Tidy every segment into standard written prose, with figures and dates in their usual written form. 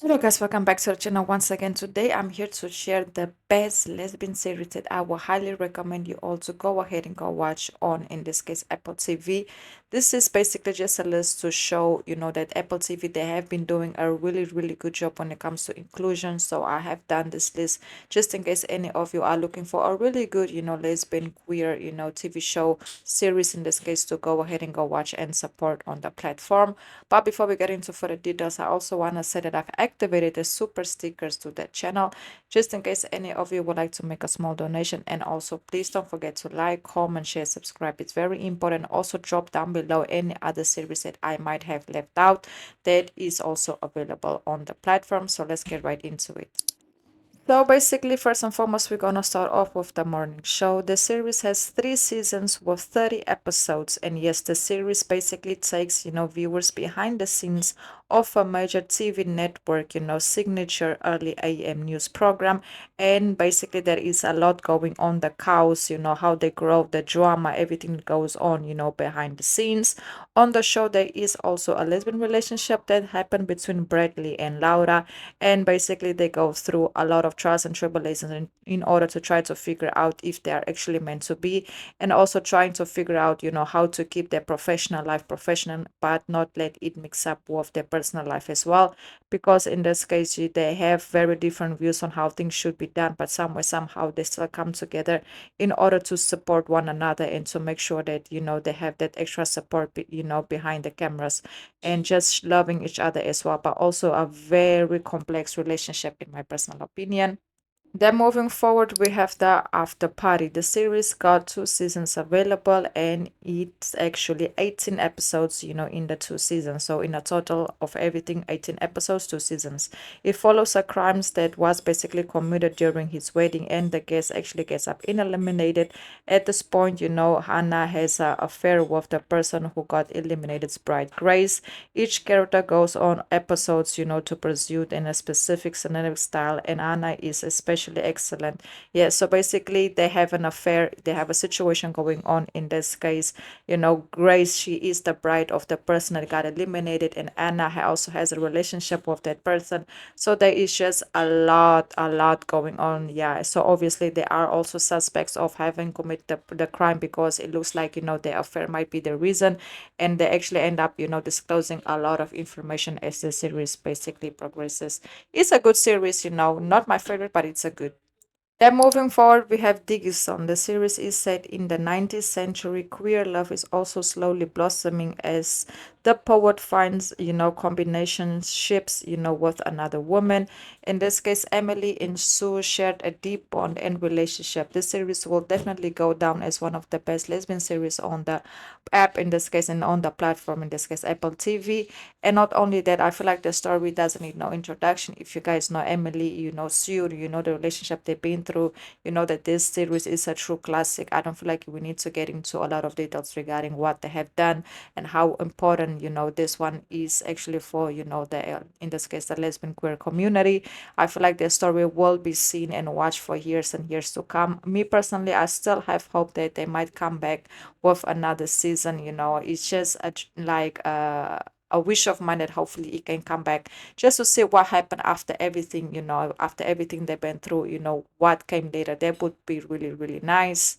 Hello guys, welcome back to the channel once again. Today I'm here to share the best lesbian series that I will highly recommend you all to go ahead and go watch on, in this case, Apple TV. This is basically just a list to show, that Apple TV, they have been doing a really good job when it comes to inclusion. So I have done this list just in case any of you are looking for a really good, lesbian queer, TV show series, in this case, to go ahead and go watch and support on the platform. But before we get into further details, I also want to say that I've activated the super stickers to that channel just in case any of you would like to make a small donation. And also, please don't forget to like, comment, share, subscribe. It's very important. Also, drop down below any other series that I might have left out that is also available on the platform. So let's get right into it. So basically, first and foremost, we're gonna start off with the morning show. The series has 3 seasons with 30 episodes, and yes, the series basically takes viewers behind the scenes of a major TV network, signature early AM news program, and basically there is a lot going on. The cows, how they grow, the drama, everything that goes on, behind the scenes. On the show, there is also a lesbian relationship that happened between Bradley and Laura, and basically they go through a lot of trials and tribulations in order to try to figure out if they are actually meant to be, and also trying to figure out how to keep their professional life professional but not let it mix up with their personal life as well, because in this case they have very different views on how things should be done, but somewhere somehow they still come together in order to support one another and to make sure that they have that extra support behind the cameras, and just loving each other as well, but also a very complex relationship, in my personal opinion. Then moving forward, we have the After Party. The series got 2 seasons available, and it's actually 18 episodes, in the 2 seasons. So in a total of everything, 18 episodes, 2 seasons. It follows a crimes that was basically committed during his wedding, and the guest actually gets up and eliminated. At this point, Hannah has an affair with the person who got eliminated's bride, Grace. Each character goes on episodes, to pursue in a specific cinematic style, and Anna is especially excellent. Yeah, so basically they have an affair, they have a situation going on. In this case, Grace, she is the bride of the person that got eliminated, and Anna also has a relationship with that person. So there is just a lot going on. Yeah, so obviously they are also suspects of having committed the crime, because it looks like the affair might be the reason, and they actually end up disclosing a lot of information as the series basically progresses. It's a good series, not my favorite, but it's a good. Then moving forward, we have Digison. The series is set in the 19th century. Queer love is also slowly blossoming as the poet finds, combination ships, with another woman. In this case, Emily and Sue shared a deep bond and relationship. This series will definitely go down as one of the best lesbian series on the app, in this case, and on the platform, in this case, Apple TV. And not only that, I feel like the story doesn't need no introduction. If you guys know Emily, Sue, the relationship they've been through, that this series is a true classic. I don't feel like we need to get into a lot of details regarding what they have done and how important, this one is actually for, the, in this case, the lesbian queer community. I feel like the story will be seen and watched for years and years to come. Me personally, I still have hope that they might come back with another season. It's just a wish of mine that hopefully it can come back just to see what happened after everything, after everything they've been through, what came later. That would be really nice.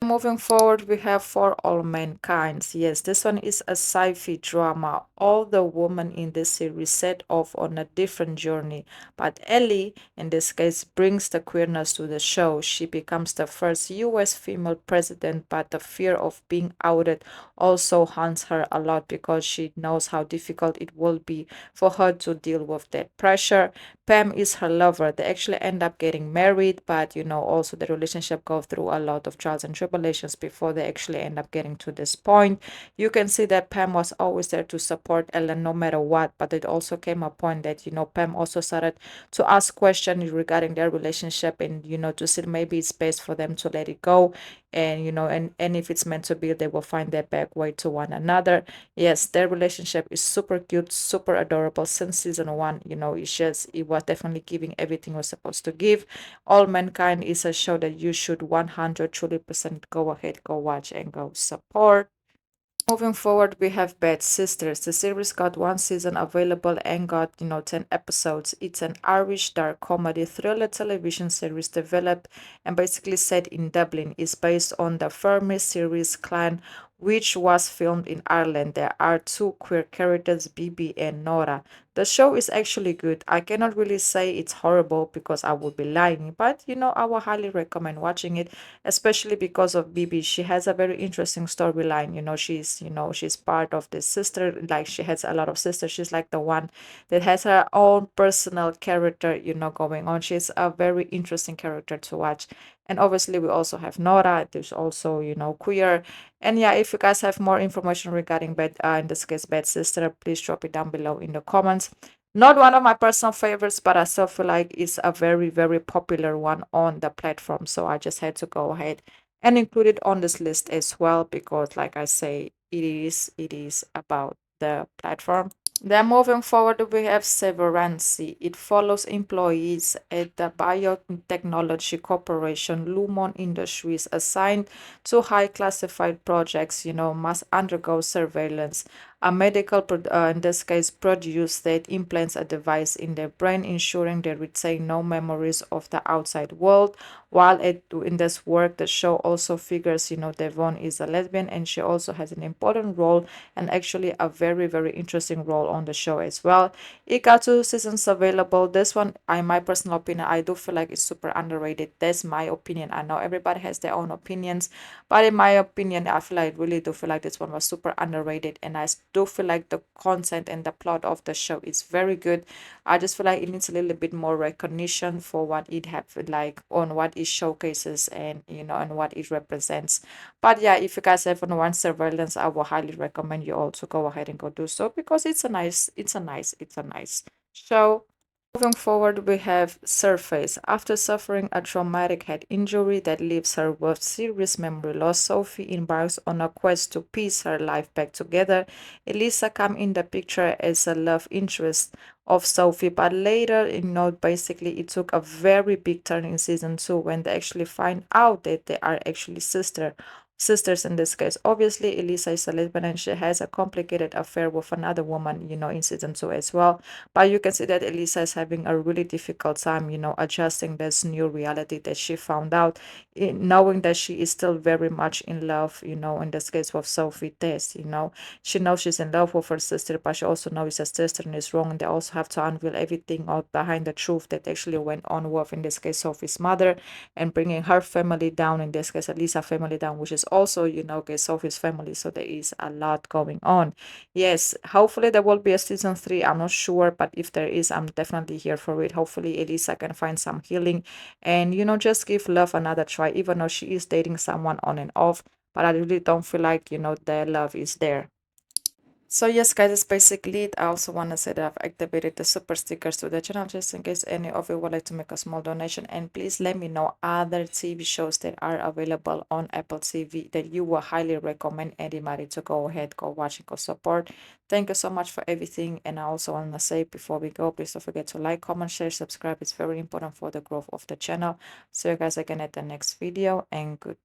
Moving forward, we have For All Mankind. Yes, this one is a sci-fi drama. All the women in this series set off on a different journey, but Ellie, in this case, brings the queerness to the show. She becomes the first US female president, but the fear of being outed also haunts her a lot, because she knows how difficult it will be for her to deal with that pressure. Pam is her lover. They actually end up getting married, but also the relationship goes through a lot of trials and tribulations before they actually end up getting to this point. You can see that Pam was always there to support Ellen no matter what, but it also came a point that Pam also started to ask questions regarding their relationship, and to see maybe it's best for them to let it go, and and if it's meant to be, they will find their back way to one another. Yes, their relationship is super cute, super adorable since season one. It was definitely giving everything it was supposed to give. All Mankind is a show that you should 100 truly percent go ahead, go watch, and go support. Moving forward, we have Bad Sisters. The series got one season available and got, 10 episodes. It's an Irish dark comedy thriller television series developed and basically set in Dublin. It's based on the Fermi series Clan, which was filmed in Ireland. There are two queer characters, Bibi and Nora. The show is actually good. I cannot really say it's horrible because I would be lying, but I would highly recommend watching it, especially because of Bibi. She has a very interesting storyline. She's part of this sister, like she has a lot of sisters. She's like the one that has her own personal character, going on. She's a very interesting character to watch. And obviously, we also have Nora. There's also, queer. And yeah, if you guys have more information regarding Bad, in this case, Bad Sister, please drop it down below in the comments. Not one of my personal favorites, but I still feel like it's a very, very popular one on the platform. So I just had to go ahead and include it on this list as well because, like I say, it is about the platform. Then moving forward, we have Severance. It follows employees at the biotechnology corporation Lumon Industries assigned to high classified projects, must undergo surveillance. A medical, in this case, produce that implants a device in their brain, ensuring they retain no memories of the outside world. While in this work, the show also figures, Devon is a lesbian and she also has an important role and actually a very, very interesting role on the show as well. It got two seasons available. This one, in my personal opinion, I do feel like it's super underrated. That's my opinion. I know everybody has their own opinions, but in my opinion, I feel like really do feel like this one was super underrated, and I do feel like the content and the plot of the show is very good. I just feel like it needs a little bit more recognition for what it have like on what it showcases and and what it represents. But yeah, if you guys ever want surveillance, I will highly recommend you all to go ahead and go do so because it's a nice show. Moving forward, we have Surface. After suffering a traumatic head injury that leaves her with serious memory loss, Sophie embarks on a quest to piece her life back together. Elisa comes in the picture as a love interest of Sophie, but later, basically it took a very big turn in season 2 when they actually find out that they are actually sisters in this case. Obviously, Elisa is a lesbian and she has a complicated affair with another woman, in season 2 as well. But you can see that Elisa is having a really difficult time, adjusting this new reality that she found out, knowing that she is still very much in love, in this case with Sophie Tess, She knows she's in love with her sister, but she also knows her sister is wrong. And they also have to unveil everything out behind the truth that actually went on with, in this case, Sophie's mother and bringing her family down, in this case, Elisa family down, which is also, Sophie's family. So there is a lot going on. Yes, hopefully there will be a season 3. I'm not sure, but if there is, I'm definitely here for it. Hopefully Elisa can find some healing and, just give love another try, even though she is dating someone on and off. But I really don't feel like, their love is there. So yes, guys, that's basically it. I also want to say that I've activated the super stickers to the channel just in case any of you would like to make a small donation. And please let me know other TV shows that are available on Apple TV that you will highly recommend anybody to go ahead, go watch and go support. Thank you so much for everything. And I also want to say before we go, please don't forget to like, comment, share, subscribe. It's very important for the growth of the channel. See you guys again at the next video and good.